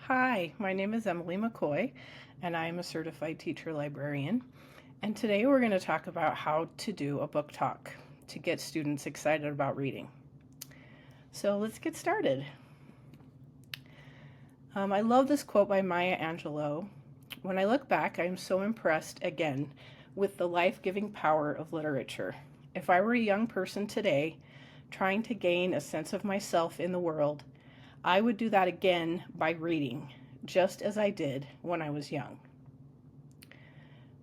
Hi, my name is Emily McCoy, and I am a certified teacher librarian. And today we're going to talk about how to do a book talk to get students excited about reading. So let's get started. I love this quote by Maya Angelou. When I look back, I am so impressed again with the life-giving power of literature. If I were a young person today, trying to gain a sense of myself in the world, I would do that again by reading, just as I did when I was young.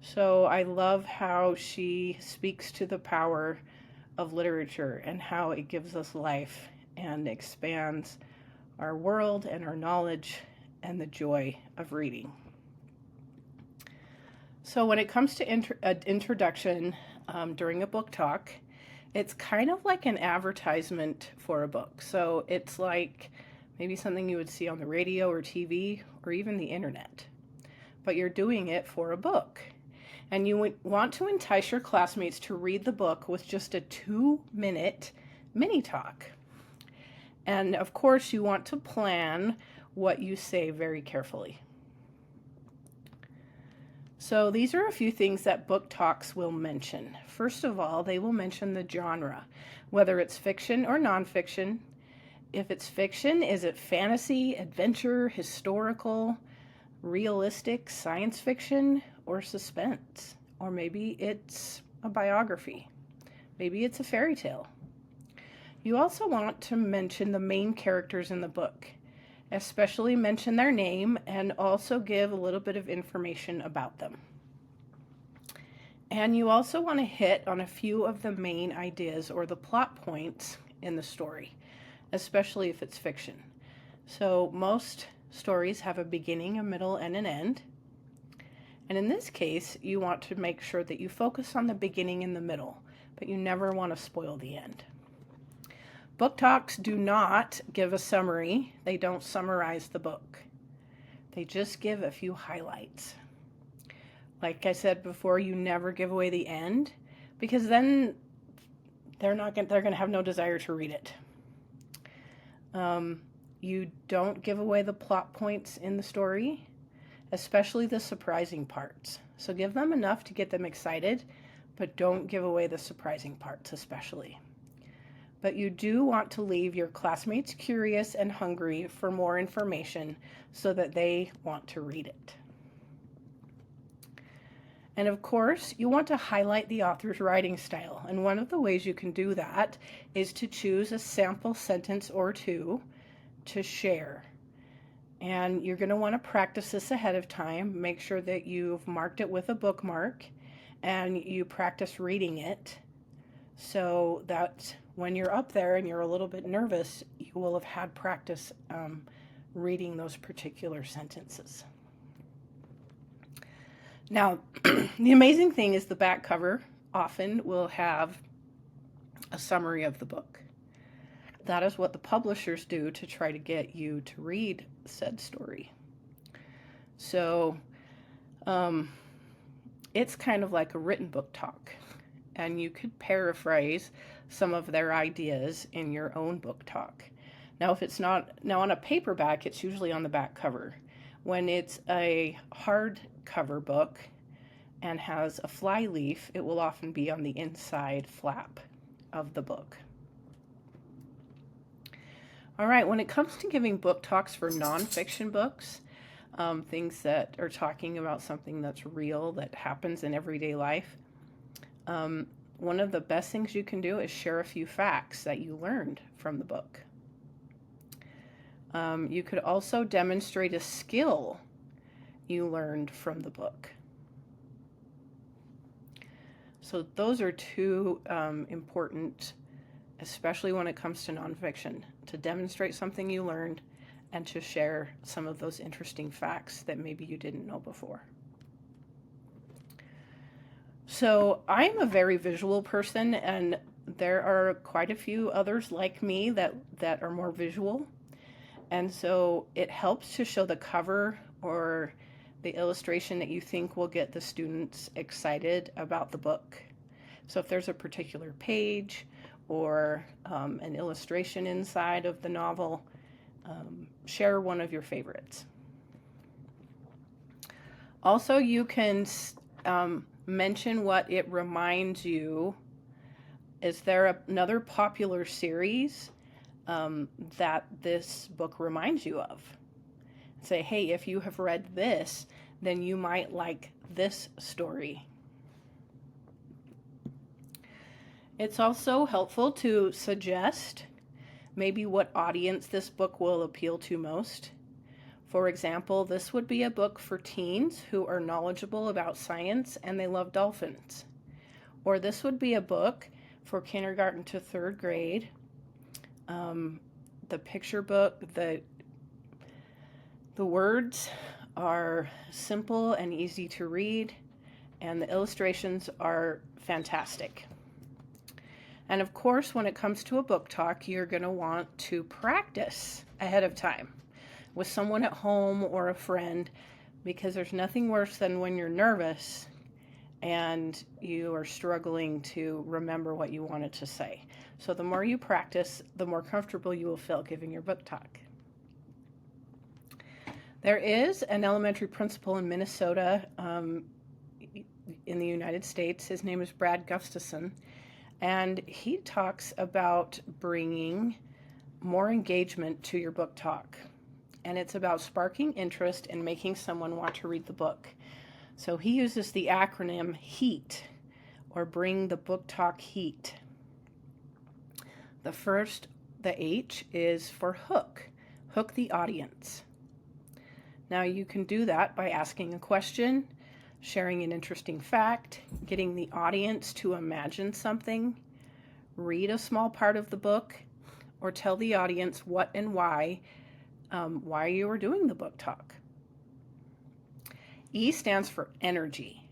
So I love how she speaks to the power of literature and how it gives us life and expands our world and our knowledge and the joy of reading. So when it comes to introduction during a book talk, it's kind of like an advertisement for a book. So it's like maybe something you would see on the radio or TV or even the internet. But you're doing it for a book. And you want to entice your classmates to read the book with just a 2-minute mini talk. And of course, you want to plan what you say very carefully. So these are a few things that book talks will mention. First of all, they will mention the genre, whether it's fiction or nonfiction. If it's fiction, is it fantasy, adventure, historical, realistic, science fiction, or suspense? Or maybe it's a biography. Maybe it's a fairy tale. You also want to mention the main characters in the book, especially mention their name and also give a little bit of information about them. And you also want to hit on a few of the main ideas or the plot points in the story, especially if it's fiction. So most stories have a beginning, a middle, and an end. And in this case, you want to make sure that you focus on the beginning and the middle, but you never want to spoil the end. Book talks do not give a summary. They don't summarize the book. They just give a few highlights. Like I said before, you never give away the end because then they're going to have no desire to read it. You don't give away the plot points in the story, especially the surprising parts. So give them enough to get them excited, but don't give away the surprising parts especially. But you do want to leave your classmates curious and hungry for more information so that they want to read it. And of course, you want to highlight the author's writing style. And one of the ways you can do that is to choose a sample sentence or two to share. And you're going to want to practice this ahead of time. Make sure that you've marked it with a bookmark and you practice reading it so that when you're up there and you're a little bit nervous, you will have had practice reading those particular sentences. Now, the amazing thing is the back cover often will have a summary of the book. That is what the publishers do to try to get you to read said story. So it's kind of like a written book talk, and you could paraphrase some of their ideas in your own book talk. Now, if it's not, now on a paperback, it's usually on the back cover. When it's a hardcover book and has a fly leaf, it will often be on the inside flap of the book. All right, when it comes to giving book talks for nonfiction books, things that are talking about something that's real, that happens in everyday life, one of the best things you can do is share a few facts that you learned from the book. You could also demonstrate a skill you learned from the book. So those are two important, especially when it comes to nonfiction, to demonstrate something you learned and to share some of those interesting facts that maybe you didn't know before. So I'm a very visual person, and there are quite a few others like me that are more visual. And so it helps to show the cover or the illustration that you think will get the students excited about the book. So if there's a particular page or an illustration inside of the novel, share one of your favorites. Also, you can mention what it reminds you. Is there another popular series that this book reminds you of? Say, hey, if you have read this, then you might like this story. It's also helpful to suggest maybe what audience this book will appeal to most. For example, this would be a book for teens who are knowledgeable about science and they love dolphins. Or this would be a book for kindergarten to third grade. The picture book, the words are simple and easy to read, and the illustrations are fantastic. And of course, when it comes to a book talk, you're going to want to practice ahead of time with someone at home or a friend, because there's nothing worse than when you're nervous and you are struggling to remember what you wanted to say. So the more you practice, the more comfortable you will feel giving your book talk. There is an elementary principal in Minnesota, in the United States. His name is Brad Gustafson, and he talks about bringing more engagement to your book talk. And it's about sparking interest and making someone want to read the book. So he uses the acronym HEAT, or Bring the Book Talk Heat. The H is for hook the audience. Now you can do that by asking a question, sharing an interesting fact, getting the audience to imagine something, read a small part of the book, or tell the audience what and why you are doing the book talk. E stands for energy.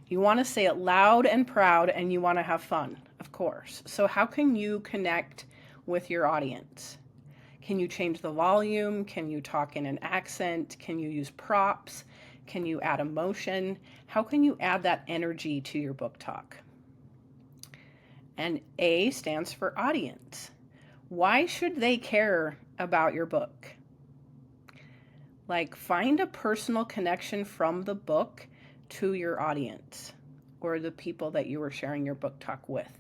You want to say it loud and proud, and you want to have fun, of course. So how can you connect with your audience? Can you change the volume? Can you talk in an accent? Can you use props? Can you add emotion? How can you add that energy to your book talk? And A stands for audience. Why should they care about your book? Like, find a personal connection from the book to your audience or the people that you were sharing your book talk with.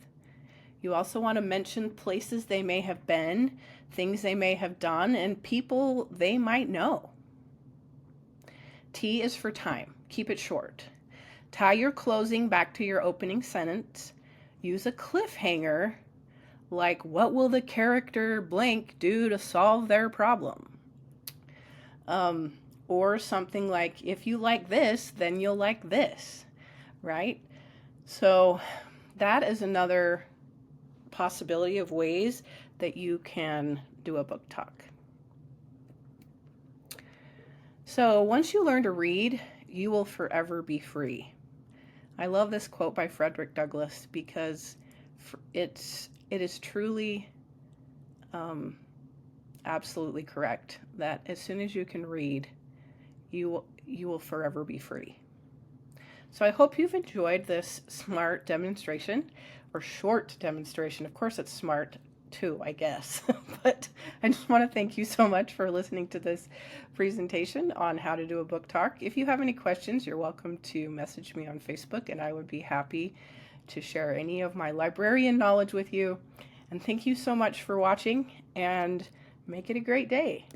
You also want to mention places they may have been, things they may have done, and people they might know. T is for time. Keep it short. Tie your closing back to your opening sentence. Use a cliffhanger, like, what will the character blank do to solve their problem? Or something like, if you like this, then you'll like this, right? So that is another possibility of ways that you can do a book talk. So once you learn to read, you will forever be free. I love this quote by Frederick Douglass because it is truly absolutely correct that as soon as you can read, you will forever be free. So I hope you've enjoyed this SMART demonstration, or short demonstration. Of course it's SMART too, I guess. But I just want to thank you so much for listening to this presentation on how to do a book talk. If you have any questions, you're welcome to message me on Facebook, and I would be happy to share any of my librarian knowledge with you. And thank you so much for watching, and make it a great day.